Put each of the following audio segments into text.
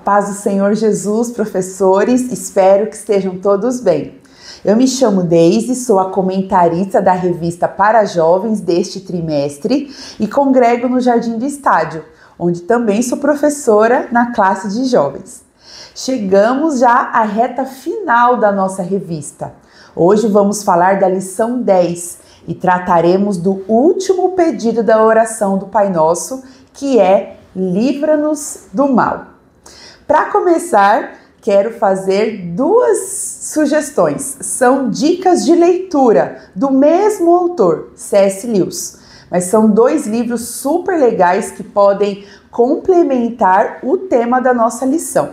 Paz do Senhor Jesus, professores, espero que estejam todos bem. Eu me chamo Deise, sou a comentarista da revista para jovens deste trimestre e congrego no Jardim do Estádio, onde também sou professora na classe de jovens. Chegamos já à reta final da nossa revista. Hoje vamos falar da lição 10 e trataremos do último pedido da oração do Pai Nosso, que é livra-nos do mal. Para começar, quero fazer duas sugestões. São dicas de leitura do mesmo autor, C.S. Lewis. Mas são dois livros super legais que podem complementar o tema da nossa lição.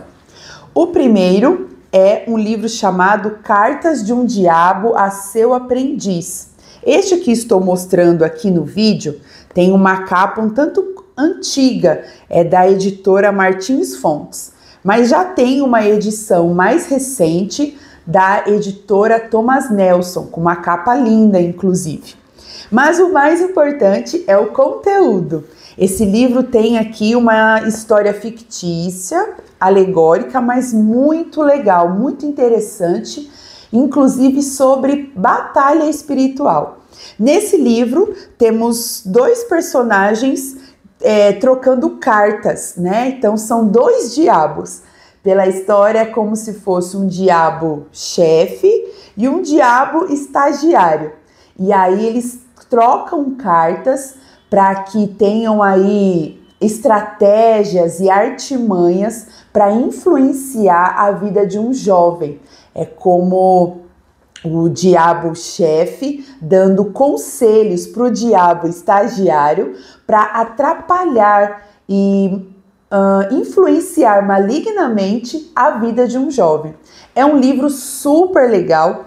O primeiro é um livro chamado Cartas de um Diabo a Seu Aprendiz. Este que estou mostrando aqui no vídeo tem uma capa um tanto antiga, é da editora Martins Fontes. Mas já tem uma edição mais recente da editora Thomas Nelson, com uma capa linda, inclusive. Mas o mais importante é o conteúdo. Esse livro tem aqui uma história fictícia, alegórica, mas muito legal, muito interessante, inclusive sobre batalha espiritual. Nesse livro temos dois personagens trocando cartas, né? Então são dois diabos. Pela história é como se fosse um diabo chefe e um diabo estagiário. E aí eles trocam cartas para que tenham aí estratégias e artimanhas para influenciar a vida de um jovem. É como o diabo chefe dando conselhos para o diabo estagiário para atrapalhar e influenciar malignamente a vida de um jovem. É um livro super legal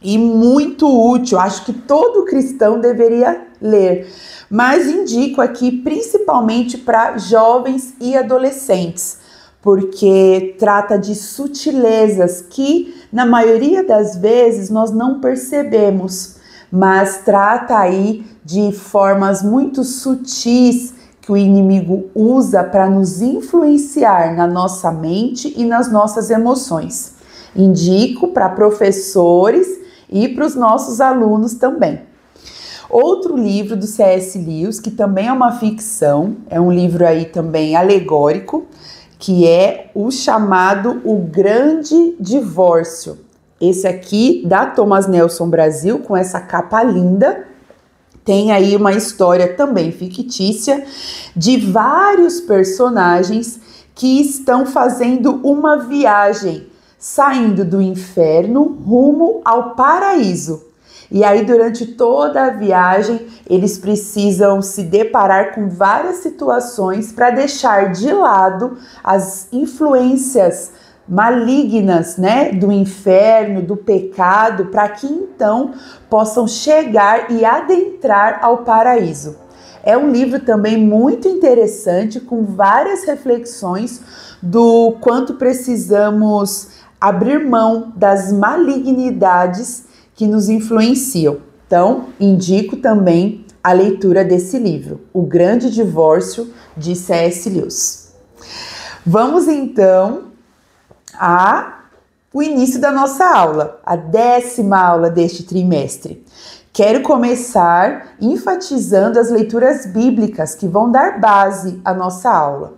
e muito útil, acho que todo cristão deveria ler, mas indico aqui principalmente para jovens e adolescentes, porque trata de sutilezas que, na maioria das vezes, nós não percebemos, mas trata aí de formas muito sutis que o inimigo usa para nos influenciar na nossa mente e nas nossas emoções. Indico para professores e para os nossos alunos também. Outro livro do C.S. Lewis, que também é uma ficção, é um livro aí também alegórico, que é o chamado O Grande Divórcio. Esse aqui, da Thomas Nelson Brasil, com essa capa linda, tem aí uma história também fictícia de vários personagens que estão fazendo uma viagem, saindo do inferno rumo ao paraíso. E aí, durante toda a viagem, eles precisam se deparar com várias situações para deixar de lado as influências malignas, né, do inferno, do pecado, para que então possam chegar e adentrar ao paraíso. É um livro também muito interessante, com várias reflexões do quanto precisamos abrir mão das malignidades que nos influenciam. Então, indico também a leitura desse livro, O Grande Divórcio, de C.S. Lewis. Vamos então ao início da nossa aula, a 10ª aula deste trimestre. Quero começar enfatizando as leituras bíblicas que vão dar base à nossa aula.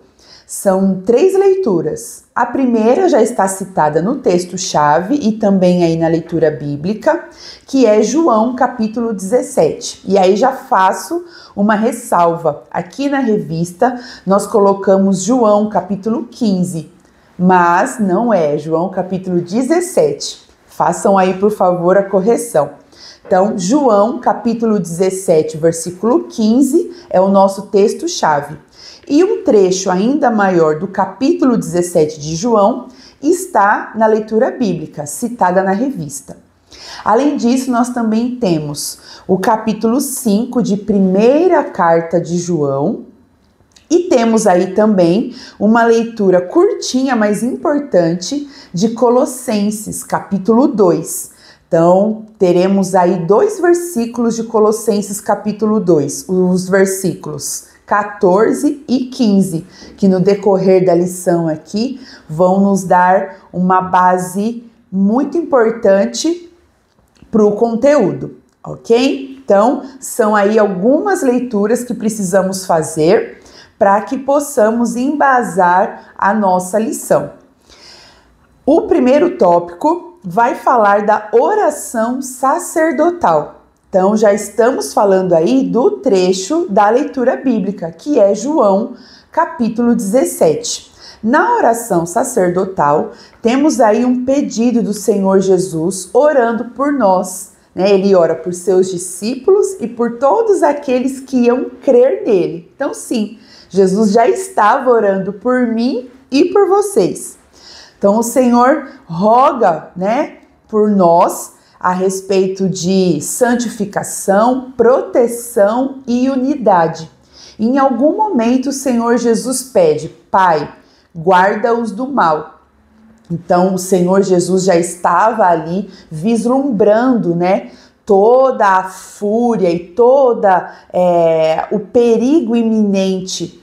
São 3 leituras. A primeira já está citada no texto-chave e também aí na leitura bíblica, que é João capítulo 17. E aí já faço uma ressalva. Aqui na revista nós colocamos João capítulo 15, mas não é João capítulo 17. Façam aí, por favor, a correção. Então, João capítulo 17, versículo 15 é o nosso texto-chave. E um trecho ainda maior do capítulo 17 de João está na leitura bíblica, citada na revista. Além disso, nós também temos o capítulo 5 de primeira carta de João e temos aí também uma leitura curtinha, mas importante, de Colossenses, capítulo 2. Então, teremos aí 2 versículos de Colossenses, capítulo 2, os versículos 14 e 15, que no decorrer da lição aqui vão nos dar uma base muito importante para o conteúdo, ok? Então, são aí algumas leituras que precisamos fazer para que possamos embasar a nossa lição. O primeiro tópico vai falar da oração sacerdotal. Então, já estamos falando aí do trecho da leitura bíblica, que é João, capítulo 17. Na oração sacerdotal, temos aí um pedido do Senhor Jesus orando por nós, né? Ele ora por seus discípulos e por todos aqueles que iam crer nele. Então, sim, Jesus já estava orando por mim e por vocês. Então, o Senhor roga, né, por nós, a respeito de santificação, proteção e unidade. Em algum momento o Senhor Jesus pede: Pai, guarda-os do mal. Então o Senhor Jesus já estava ali vislumbrando, né, toda a fúria e toda o perigo iminente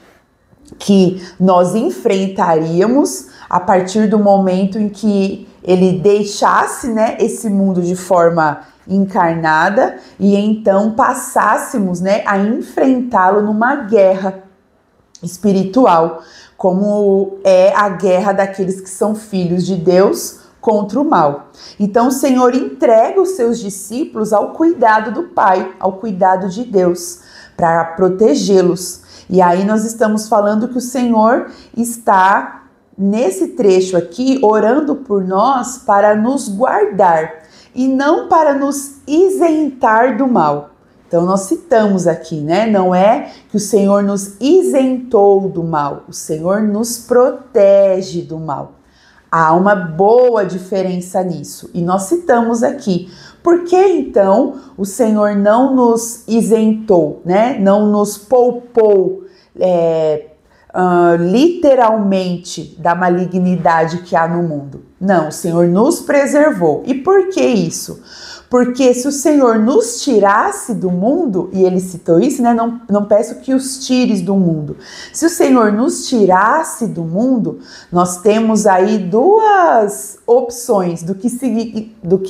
que nós enfrentaríamos a partir do momento em que ele deixasse, né, esse mundo de forma encarnada e então passássemos, né, a enfrentá-lo numa guerra espiritual, como é a guerra daqueles que são filhos de Deus contra o mal. Então o Senhor entrega os seus discípulos ao cuidado do Pai, ao cuidado de Deus, para protegê-los. E aí nós estamos falando que o Senhor está nesse trecho aqui, orando por nós para nos guardar e não para nos isentar do mal. Então nós citamos aqui, né? Não é que o Senhor nos isentou do mal, o Senhor nos protege do mal. Há uma boa diferença nisso e nós citamos aqui. Por que então o Senhor não nos isentou, né? Não nos poupou literalmente da malignidade que há no mundo? Não, o Senhor nos preservou. E por que isso? Porque se o Senhor nos tirasse do mundo, e ele citou isso, né? Não peço que os tires do mundo. Se o Senhor nos tirasse do mundo, nós temos aí duas opções do que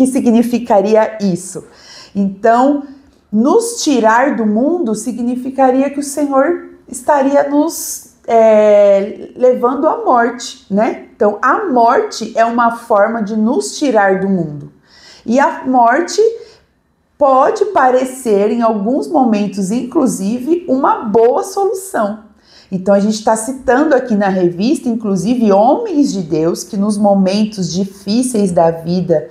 significaria isso. Então, nos tirar do mundo significaria que o Senhor estaria nos levando à morte, né? Então, a morte é uma forma de nos tirar do mundo. E a morte pode parecer, em alguns momentos, inclusive, uma boa solução. Então, a gente está citando aqui na revista, inclusive, homens de Deus que nos momentos difíceis da vida,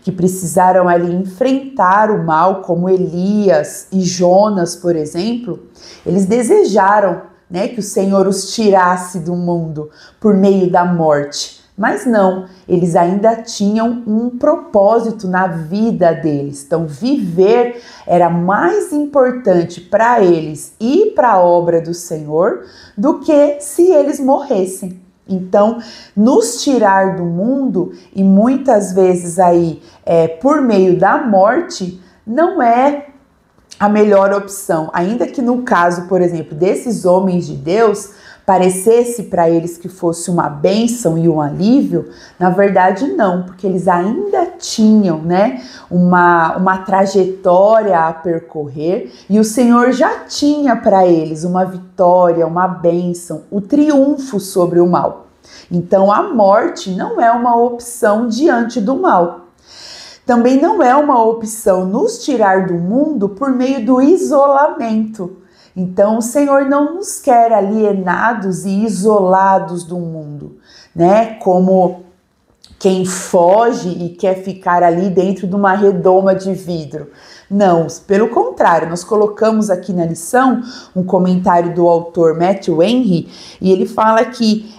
que precisaram ali enfrentar o mal, como Elias e Jonas, por exemplo, eles desejaram, né, que o Senhor os tirasse do mundo por meio da morte. Mas não, eles ainda tinham um propósito na vida deles. Então, viver era mais importante para eles e para a obra do Senhor do que se eles morressem. Então, nos tirar do mundo, e muitas vezes aí por meio da morte, não é a melhor opção. Ainda que no caso, por exemplo, desses homens de Deus, parecesse para eles que fosse uma bênção e um alívio, na verdade não, porque eles ainda tinham, né, uma trajetória a percorrer e o Senhor já tinha para eles uma vitória, uma bênção, o triunfo sobre o mal. Então a morte não é uma opção diante do mal. Também não é uma opção nos tirar do mundo por meio do isolamento. Então, o Senhor não nos quer alienados e isolados do mundo, né? Como quem foge e quer ficar ali dentro de uma redoma de vidro. Não, pelo contrário, nós colocamos aqui na lição um comentário do autor Matthew Henry e ele fala que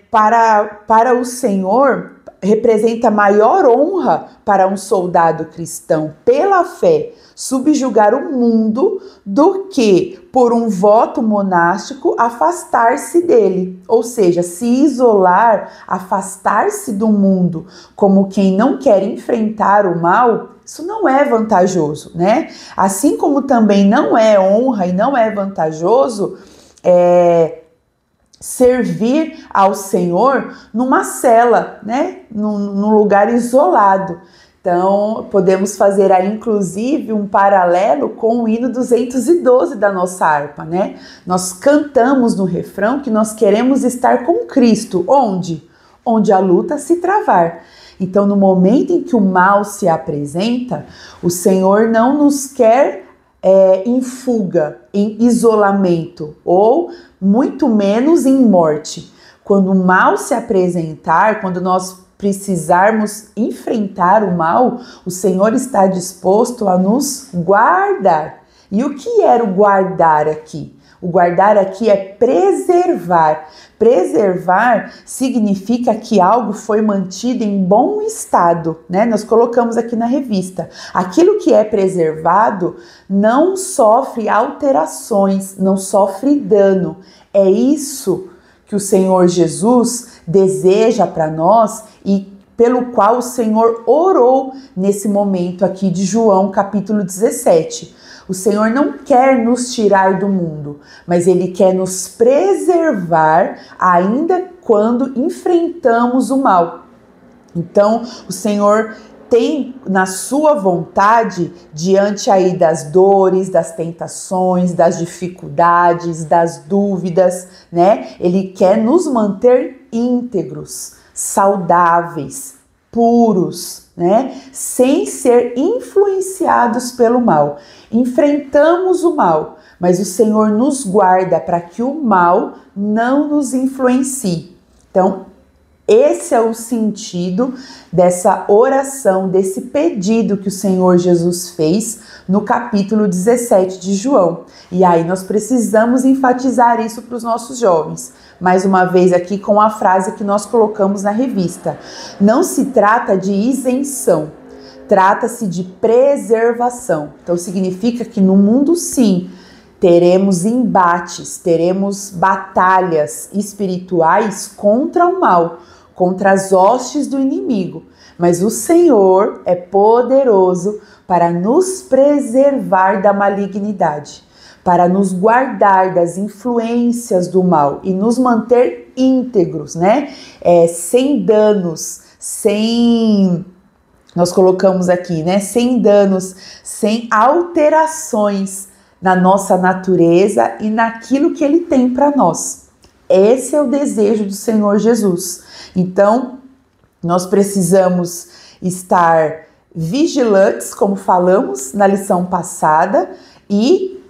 para o Senhor representa maior honra para um soldado cristão pela fé subjugar o mundo do que por um voto monástico afastar-se dele, ou seja, se isolar, afastar-se do mundo como quem não quer enfrentar o mal. Isso não é vantajoso, né? Assim como também não é honra e não é vantajoso servir ao Senhor numa cela, né? Num lugar isolado. Então, podemos fazer aí, inclusive, um paralelo com o hino 212 da nossa harpa, né? Nós cantamos no refrão que nós queremos estar com Cristo. Onde? Onde a luta se travar. Então, no momento em que o mal se apresenta, o Senhor não nos quer em fuga, em isolamento, ou muito menos em morte. Quando o mal se apresentar, quando nós precisarmos enfrentar o mal, o Senhor está disposto a nos guardar. E o que era o guardar aqui? O guardar aqui é preservar. Preservar significa que algo foi mantido em bom estado, né? Nós colocamos aqui na revista. Aquilo que é preservado não sofre alterações, não sofre dano. É isso que o Senhor Jesus deseja para nós e pelo qual o Senhor orou nesse momento aqui de João capítulo 17. O Senhor não quer nos tirar do mundo, mas Ele quer nos preservar ainda quando enfrentamos o mal. Então, o Senhor tem na sua vontade, diante aí das dores, das tentações, das dificuldades, das dúvidas, né? Ele quer nos manter íntegros, saudáveis, puros, né? Sem ser influenciados pelo mal. Enfrentamos o mal, mas o Senhor nos guarda para que o mal não nos influencie. Então, esse é o sentido dessa oração, desse pedido que o Senhor Jesus fez no capítulo 17 de João. E aí nós precisamos enfatizar isso para os nossos jovens. Mais uma vez aqui com a frase que nós colocamos na revista. Não se trata de isenção, trata-se de preservação. Então significa que no mundo sim, teremos embates, teremos batalhas espirituais contra o mal, contra as hostes do inimigo. Mas o Senhor é poderoso para nos preservar da malignidade, para nos guardar das influências do mal e nos manter íntegros, né? Sem danos, nós colocamos aqui, né? Sem danos, sem alterações na nossa natureza e naquilo que Ele tem para nós. Esse é o desejo do Senhor Jesus. Então, nós precisamos estar vigilantes, como falamos na lição passada, e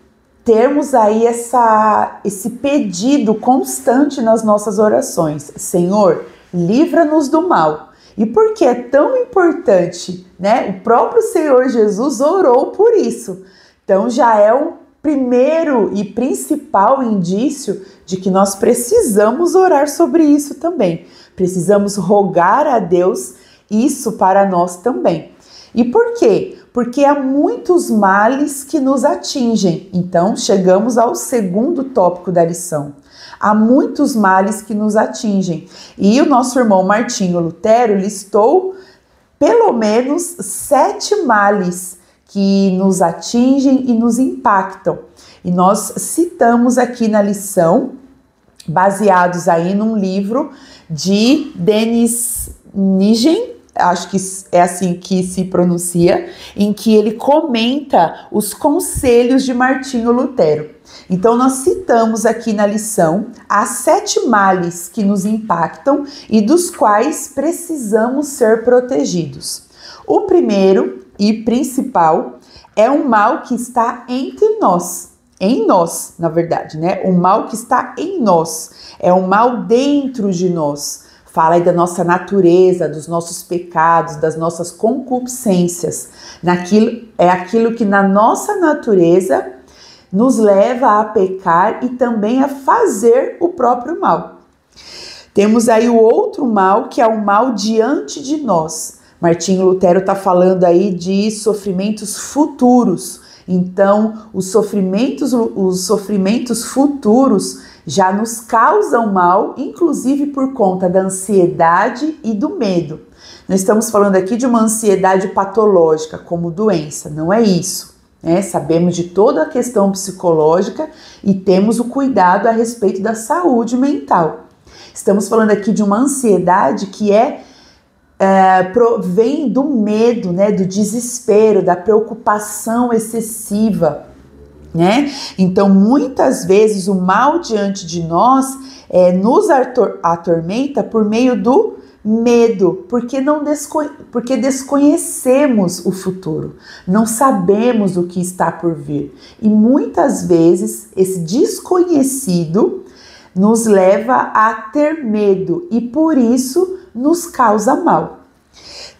termos aí esse pedido constante nas nossas orações. Senhor, livra-nos do mal. E por que é tão importante, né? O próprio Senhor Jesus orou por isso. Então já é um primeiro e principal indício de que nós precisamos orar sobre isso também. Precisamos rogar a Deus isso para nós também. E por quê? Porque há muitos males que nos atingem. Então, chegamos ao segundo tópico da lição. Há muitos males que nos atingem. E o nosso irmão Martinho Lutero listou pelo menos 7 males que nos atingem e nos impactam. E nós citamos aqui na lição, baseados aí num livro de Denis Nijen, acho que é assim que se pronuncia, em que ele comenta os conselhos de Martinho Lutero. Então nós citamos aqui na lição as 7 males que nos impactam e dos quais precisamos ser protegidos. O primeiro e principal é um mal que está entre nós. Em nós, na verdade, né? O mal que está em nós. É um mal dentro de nós. Fala aí da nossa natureza, dos nossos pecados, das nossas concupiscências. É aquilo que na nossa natureza nos leva a pecar e também a fazer o próprio mal. Temos aí o outro mal, que é o mal diante de nós. Martinho Lutero está falando aí de sofrimentos futuros. Então, os sofrimentos futuros já nos causam mal, inclusive por conta da ansiedade e do medo. Não estamos falando aqui de uma ansiedade patológica, como doença, não é isso. né? Sabemos de toda a questão psicológica e temos o cuidado a respeito da saúde mental. Estamos falando aqui de uma ansiedade que vem do medo, né? Do desespero, da preocupação excessiva, né? Então, muitas vezes o mal diante de nós nos atormenta por meio do medo, porque desconhecemos o futuro, não sabemos o que está por vir. E muitas vezes esse desconhecido nos leva a ter medo e por isso nos causa mal.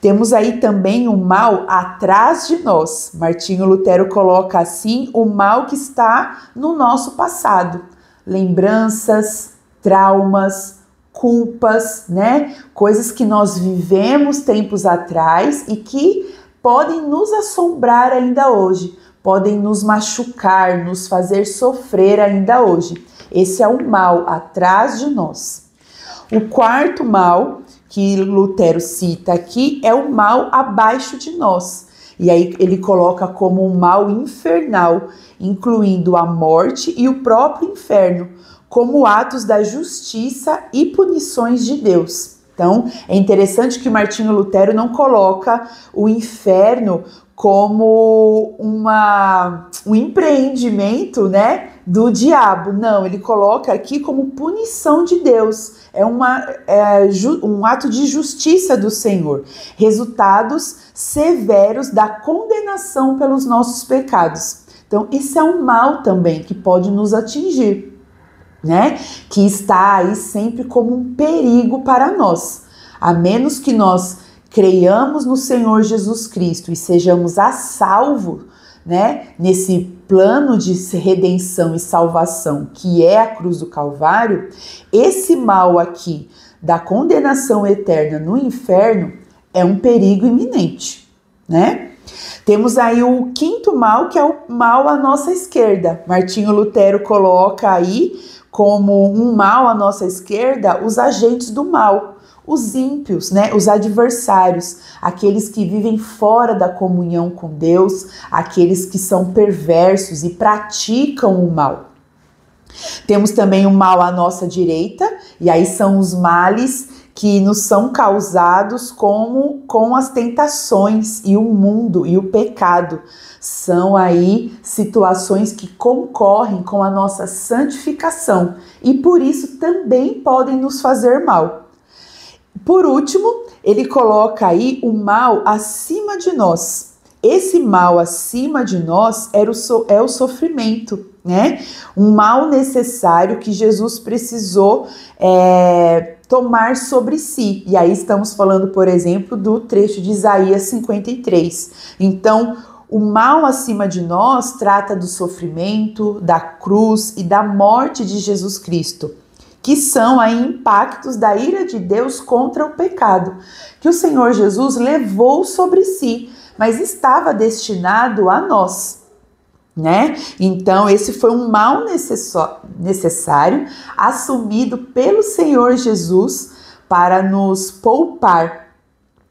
Temos aí também o mal atrás de nós. Martinho Lutero coloca assim o mal que está no nosso passado. Lembranças, traumas, culpas, né? Coisas que nós vivemos tempos atrás e que podem nos assombrar ainda hoje, podem nos machucar, nos fazer sofrer ainda hoje. Esse é o mal atrás de nós. O quarto mal que Lutero cita aqui é o mal abaixo de nós. E aí ele coloca como um mal infernal, incluindo a morte e o próprio inferno, como atos da justiça e punições de Deus. Então, é interessante que Martinho Lutero não coloca o inferno como um empreendimento, né, do diabo. Não, ele coloca aqui como punição de Deus. É um ato de justiça do Senhor. Resultados severos da condenação pelos nossos pecados. Então, esse é um mal também que pode nos atingir, né? Que está aí sempre como um perigo para nós. A menos que nós creiamos no Senhor Jesus Cristo e sejamos a salvo, né, nesse plano de redenção e salvação que é a cruz do Calvário, esse mal aqui da condenação eterna no inferno é um perigo iminente, né? Temos aí o quinto mal, que é o mal à nossa esquerda. Martinho Lutero coloca aí como um mal à nossa esquerda os agentes do mal. Os ímpios, né, os adversários, aqueles que vivem fora da comunhão com Deus, aqueles que são perversos e praticam o mal. Temos também o mal à nossa direita, e aí são os males que nos são causados com as tentações e o mundo e o pecado. São aí situações que concorrem com a nossa santificação e por isso também podem nos fazer mal. Por último, ele coloca aí o mal acima de nós. Esse mal acima de nós é o sofrimento, né? Um mal necessário que Jesus precisou tomar sobre si. E aí estamos falando, por exemplo, do trecho de Isaías 53. Então, o mal acima de nós trata do sofrimento, da cruz e da morte de Jesus Cristo, que são aí impactos da ira de Deus contra o pecado, que o Senhor Jesus levou sobre si, mas estava destinado a nós, né? Então esse foi um mal necessário assumido pelo Senhor Jesus para nos poupar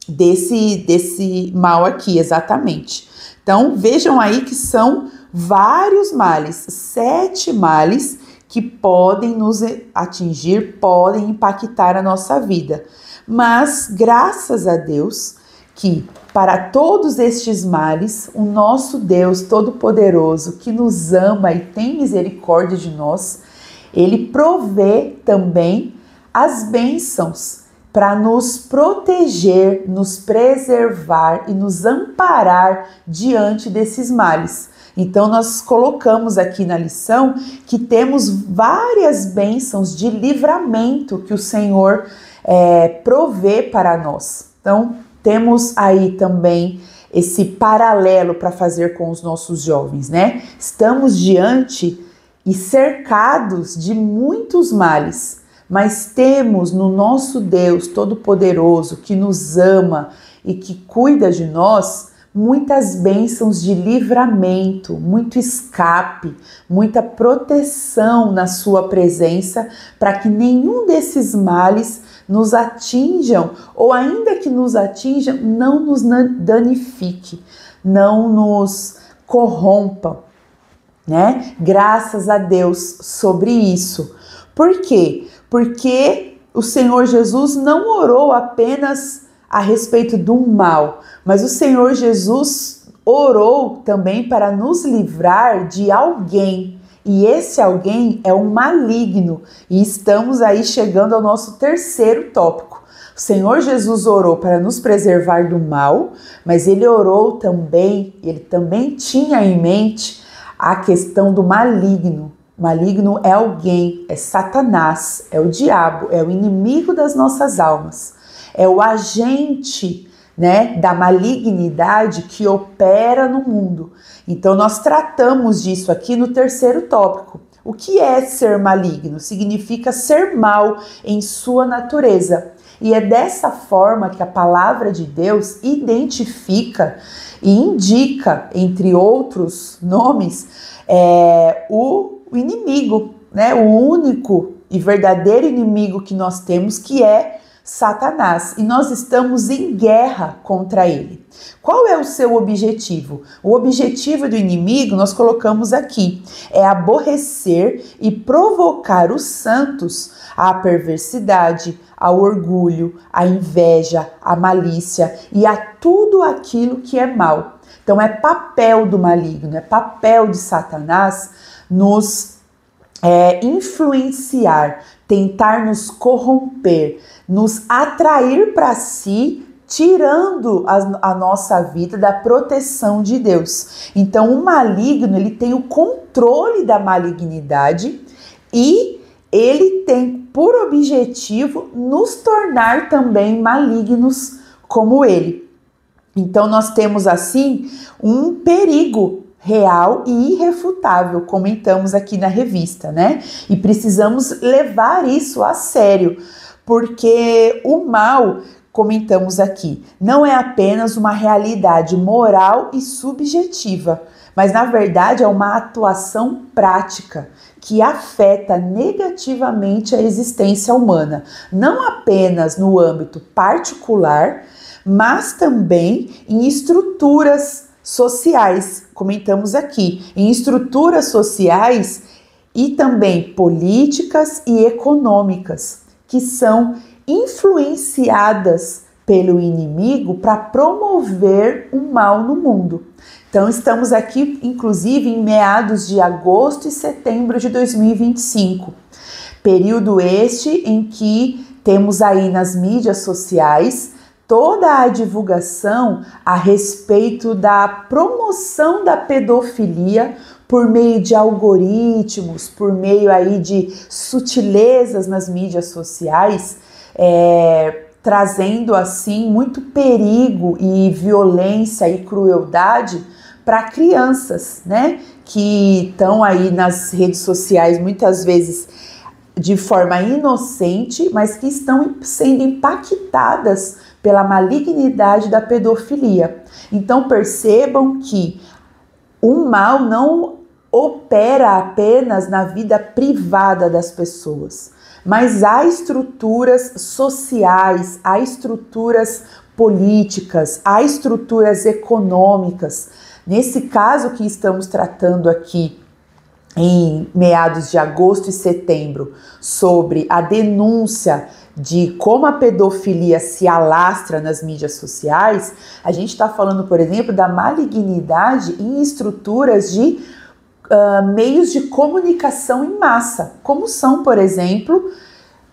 desse mal aqui, exatamente. Então vejam aí que são vários males, 7 males que podem nos atingir, podem impactar a nossa vida. Mas, graças a Deus, que para todos estes males, o nosso Deus Todo-Poderoso, que nos ama e tem misericórdia de nós, Ele provê também as bênçãos para nos proteger, nos preservar e nos amparar diante desses males. Então, nós colocamos aqui na lição que temos várias bênçãos de livramento que o Senhor provê para nós. Então, temos aí também esse paralelo para fazer com os nossos jovens, né? Estamos diante e cercados de muitos males, mas temos no nosso Deus Todo-Poderoso, que nos ama e que cuida de nós, muitas bênçãos de livramento, muito escape, muita proteção na sua presença, para que nenhum desses males nos atinjam, ou ainda que nos atinjam, não nos danifique, não nos corrompam, né? Graças a Deus sobre isso. Por quê? Porque o Senhor Jesus não orou apenas a respeito do mal, mas o Senhor Jesus orou também para nos livrar de alguém. E esse alguém é um maligno. E estamos aí chegando ao nosso terceiro tópico. O Senhor Jesus orou para nos preservar do mal, mas ele orou também, ele também tinha em mente a questão do maligno. O maligno é alguém, é Satanás, é o diabo, é o inimigo das nossas almas, é o agente, né, da malignidade que opera no mundo. Então nós tratamos disso aqui no terceiro tópico. O que é ser maligno? Significa ser mal em sua natureza. E é dessa forma que a palavra de Deus identifica e indica, entre outros nomes, o inimigo, né? O único e verdadeiro inimigo que nós temos, que é Satanás, e nós estamos em guerra contra ele. Qual é o seu objetivo? O objetivo do inimigo nós colocamos aqui, é aborrecer e provocar os santos à perversidade, ao orgulho, à inveja, à malícia e a tudo aquilo que é mal. Então é papel do maligno, é papel de Satanás nos influenciar, tentar nos corromper, nos atrair para si, tirando a nossa vida da proteção de Deus. Então o maligno, ele tem o controle da malignidade e ele tem por objetivo nos tornar também malignos como ele. Então nós temos assim um perigo real e irrefutável, comentamos aqui na revista, né? E precisamos levar isso a sério, porque o mal, comentamos aqui, não é apenas uma realidade moral e subjetiva, mas na verdade é uma atuação prática que afeta negativamente a existência humana, não apenas no âmbito particular, mas também em estruturas sociais, comentamos aqui, em estruturas sociais e também políticas e econômicas, que são influenciadas pelo inimigo para promover o mal no mundo. Então estamos aqui, inclusive, em meados de agosto e setembro de 2025, período este em que temos aí nas mídias sociais toda a divulgação a respeito da promoção da pedofilia por meio de algoritmos, por meio aí de sutilezas nas mídias sociais, trazendo assim muito perigo e violência e crueldade para crianças, né, que estão aí nas redes sociais muitas vezes de forma inocente, mas que estão sendo impactadas pela malignidade da pedofilia. Então percebam que o mal não opera apenas na vida privada das pessoas, mas há estruturas sociais, há estruturas políticas, há estruturas econômicas. Nesse caso que estamos tratando aqui, em meados de agosto e setembro, sobre a denúncia de como a pedofilia se alastra nas mídias sociais, a gente está falando, por exemplo, da malignidade em estruturas de meios de comunicação em massa, como são, por exemplo,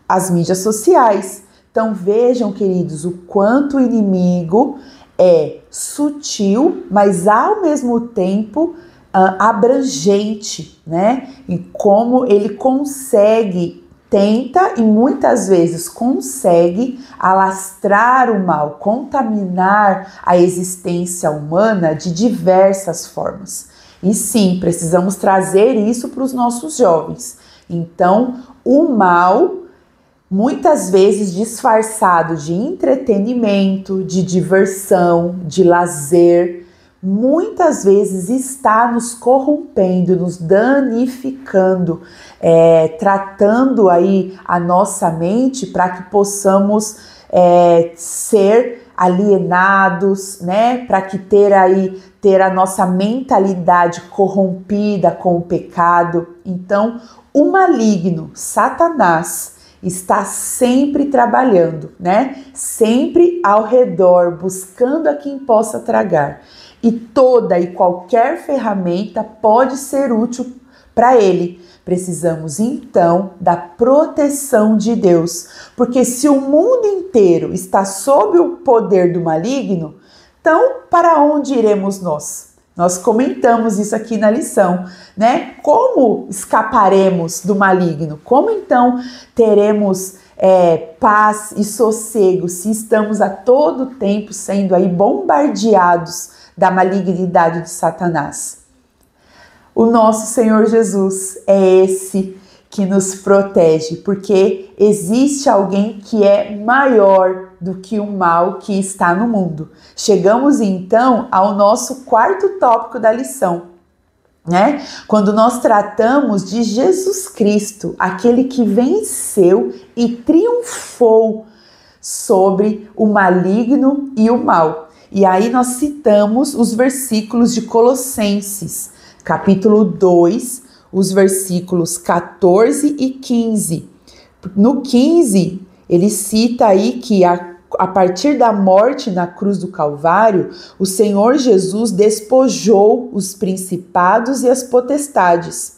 as mídias sociais. Então vejam, queridos, o quanto o inimigo é sutil, mas ao mesmo tempo abrangente, né? E como ele tenta e muitas vezes consegue alastrar o mal, contaminar a existência humana de diversas formas. E sim, precisamos trazer isso para os nossos jovens. Então, o mal, muitas vezes disfarçado de entretenimento, de diversão, de lazer, muitas vezes está nos corrompendo, nos danificando, tratando aí a nossa mente para que possamos ser alienados, né? Para que ter a nossa mentalidade corrompida com o pecado. Então, o maligno, Satanás, está sempre trabalhando, né? Sempre ao redor, buscando a quem possa tragar. E toda e qualquer ferramenta pode ser útil para ele. Precisamos então da proteção de Deus, porque se o mundo inteiro está sob o poder do maligno, então para onde iremos nós? Nós comentamos isso aqui na lição, né? Como escaparemos do maligno? Como então teremos paz e sossego se estamos a todo tempo sendo aí bombardeados da malignidade de Satanás? O nosso Senhor Jesus é esse que nos protege, porque existe alguém que é maior do que o mal que está no mundo. Chegamos então ao nosso quarto tópico da lição, né? Quando nós tratamos de Jesus Cristo, aquele que venceu e triunfou sobre o maligno e o mal. E aí nós citamos os versículos de Colossenses, capítulo 2, os versículos 14 e 15. No 15, ele cita aí que a partir da morte na cruz do Calvário, o Senhor Jesus despojou os principados e as potestades,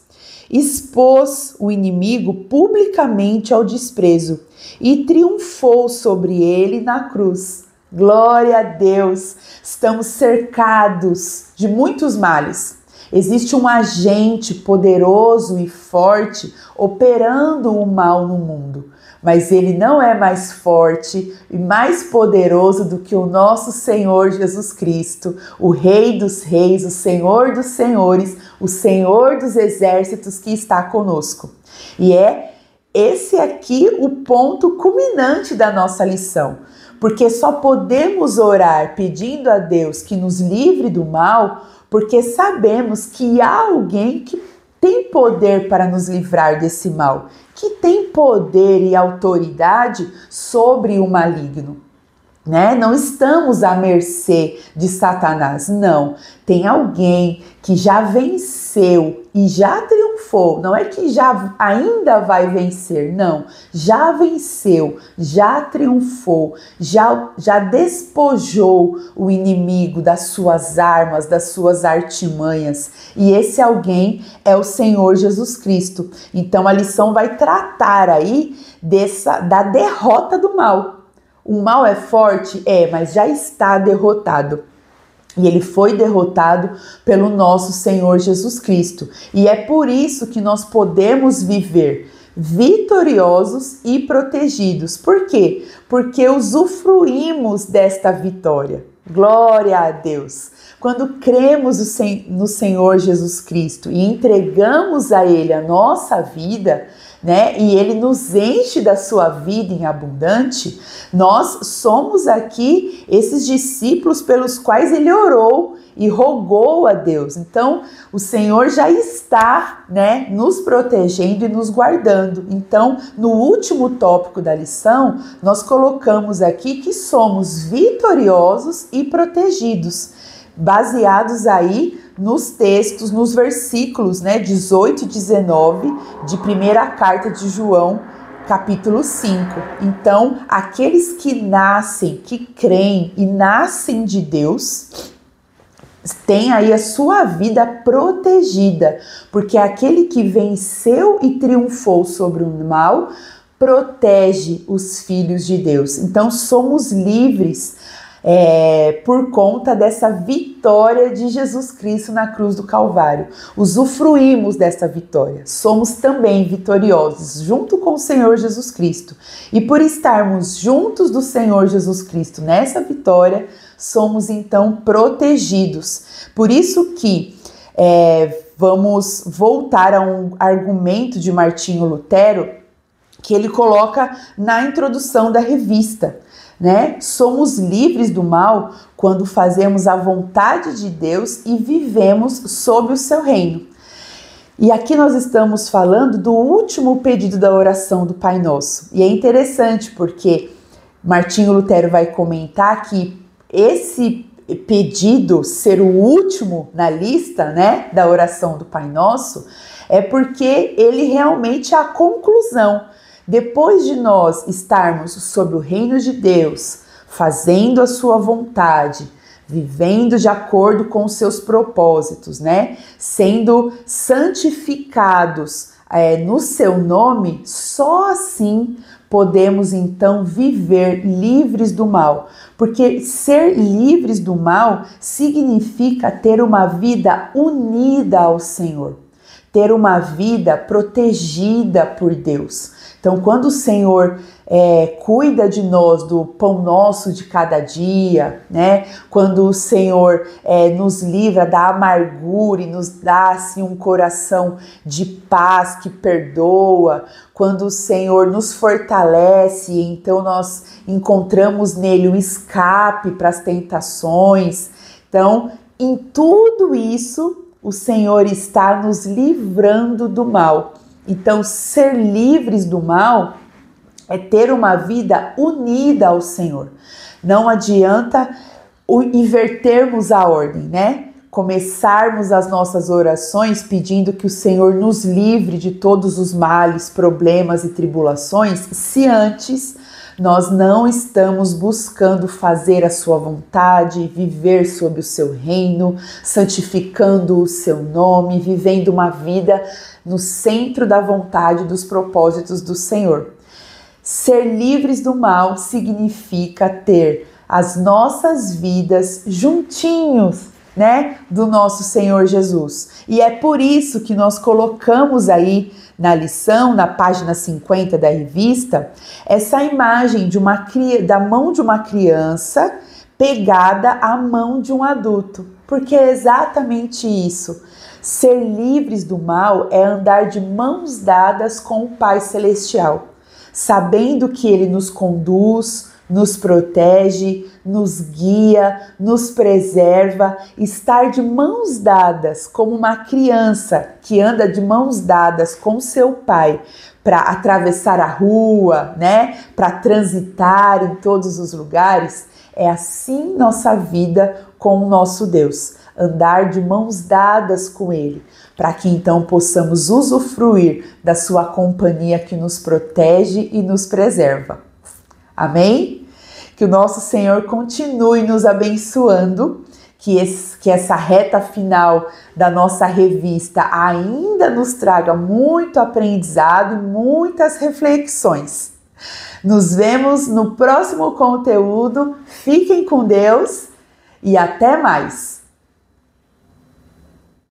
expôs o inimigo publicamente ao desprezo e triunfou sobre ele na cruz. Glória a Deus! Estamos cercados de muitos males. Existe um agente poderoso e forte operando o mal no mundo, mas ele não é mais forte e mais poderoso do que o nosso Senhor Jesus Cristo, o Rei dos Reis, o Senhor dos Senhores, o Senhor dos Exércitos que está conosco. E é esse aqui o ponto culminante da nossa lição, porque só podemos orar pedindo a Deus que nos livre do mal, porque sabemos que há alguém que tem poder para nos livrar desse mal, que tem poder e autoridade sobre o maligno, né? Não estamos à mercê de Satanás, não. Tem alguém que já venceu e já triunfou. Não é que já ainda vai vencer, não. Já venceu, já triunfou, já despojou o inimigo das suas armas, das suas artimanhas. E esse alguém é o Senhor Jesus Cristo. Então a lição vai tratar aí da derrota do mal. O mal é forte? Mas já está derrotado. E ele foi derrotado pelo nosso Senhor Jesus Cristo. E é por isso que nós podemos viver vitoriosos e protegidos. Por quê? Porque usufruímos desta vitória. Glória a Deus! Quando cremos no Senhor Jesus Cristo e entregamos a Ele a nossa vida, né, e Ele nos enche da sua vida em abundante, nós somos aqui esses discípulos pelos quais Ele orou e rogou a Deus. Então, o Senhor já está, né, nos protegendo e nos guardando. Então, no último tópico da lição, nós colocamos aqui que somos vitoriosos e protegidos, baseados aí nos textos, nos versículos, né, 18 e 19 de primeira carta de João, capítulo 5. Então, aqueles que nascem, que creem e nascem de Deus, têm aí a sua vida protegida, porque aquele que venceu e triunfou sobre o mal protege os filhos de Deus. Então, somos livres por conta dessa vitória de Jesus Cristo na cruz do Calvário. Usufruímos dessa vitória. Somos também vitoriosos junto com o Senhor Jesus Cristo. E por estarmos juntos do Senhor Jesus Cristo nessa vitória, somos então protegidos. Por isso que vamos voltar a um argumento de Martinho Lutero que ele coloca na introdução da revista, né? Somos livres do mal quando fazemos a vontade de Deus e vivemos sob o seu reino. E aqui nós estamos falando do último pedido da oração do Pai Nosso. E é interessante porque Martinho Lutero vai comentar que esse pedido ser o último na lista, né, da oração do Pai Nosso, é porque ele realmente é a conclusão. Depois de nós estarmos sob o reino de Deus, fazendo a sua vontade, vivendo de acordo com os seus propósitos, né, sendo santificados no seu nome, só assim podemos então viver livres do mal, porque ser livres do mal significa ter uma vida unida ao Senhor, ter uma vida protegida por Deus. Então, quando o Senhor cuida de nós, do pão nosso de cada dia, né? Quando o Senhor nos livra da amargura e nos dá assim, um coração de paz que perdoa, quando o Senhor nos fortalece, então nós encontramos nele um escape para as tentações. Então, em tudo isso, o Senhor está nos livrando do mal. Então, ser livres do mal é ter uma vida unida ao Senhor. Não adianta invertermos a ordem, né? Começarmos as nossas orações pedindo que o Senhor nos livre de todos os males, problemas e tribulações, se antes nós não estamos buscando fazer a sua vontade, viver sob o seu reino, santificando o seu nome, vivendo uma vida no centro da vontade dos propósitos do Senhor. Ser livres do mal significa ter as nossas vidas juntinhos, né, do nosso Senhor Jesus. E é por isso que nós colocamos aí na lição, na página 50 da revista, essa imagem da mão de uma criança pegada à mão de um adulto, porque é exatamente isso. Ser livres do mal é andar de mãos dadas com o Pai Celestial, sabendo que Ele nos conduz, nos protege, nos guia, nos preserva. Estar de mãos dadas como uma criança que anda de mãos dadas com seu pai para atravessar a rua, né? Para transitar em todos os lugares. É assim nossa vida com o nosso Deus. Andar de mãos dadas com Ele, para que então possamos usufruir da sua companhia que nos protege e nos preserva. Amém? Que o nosso Senhor continue nos abençoando, que essa reta final da nossa revista ainda nos traga muito aprendizado e muitas reflexões. Nos vemos no próximo conteúdo. Fiquem com Deus e até mais!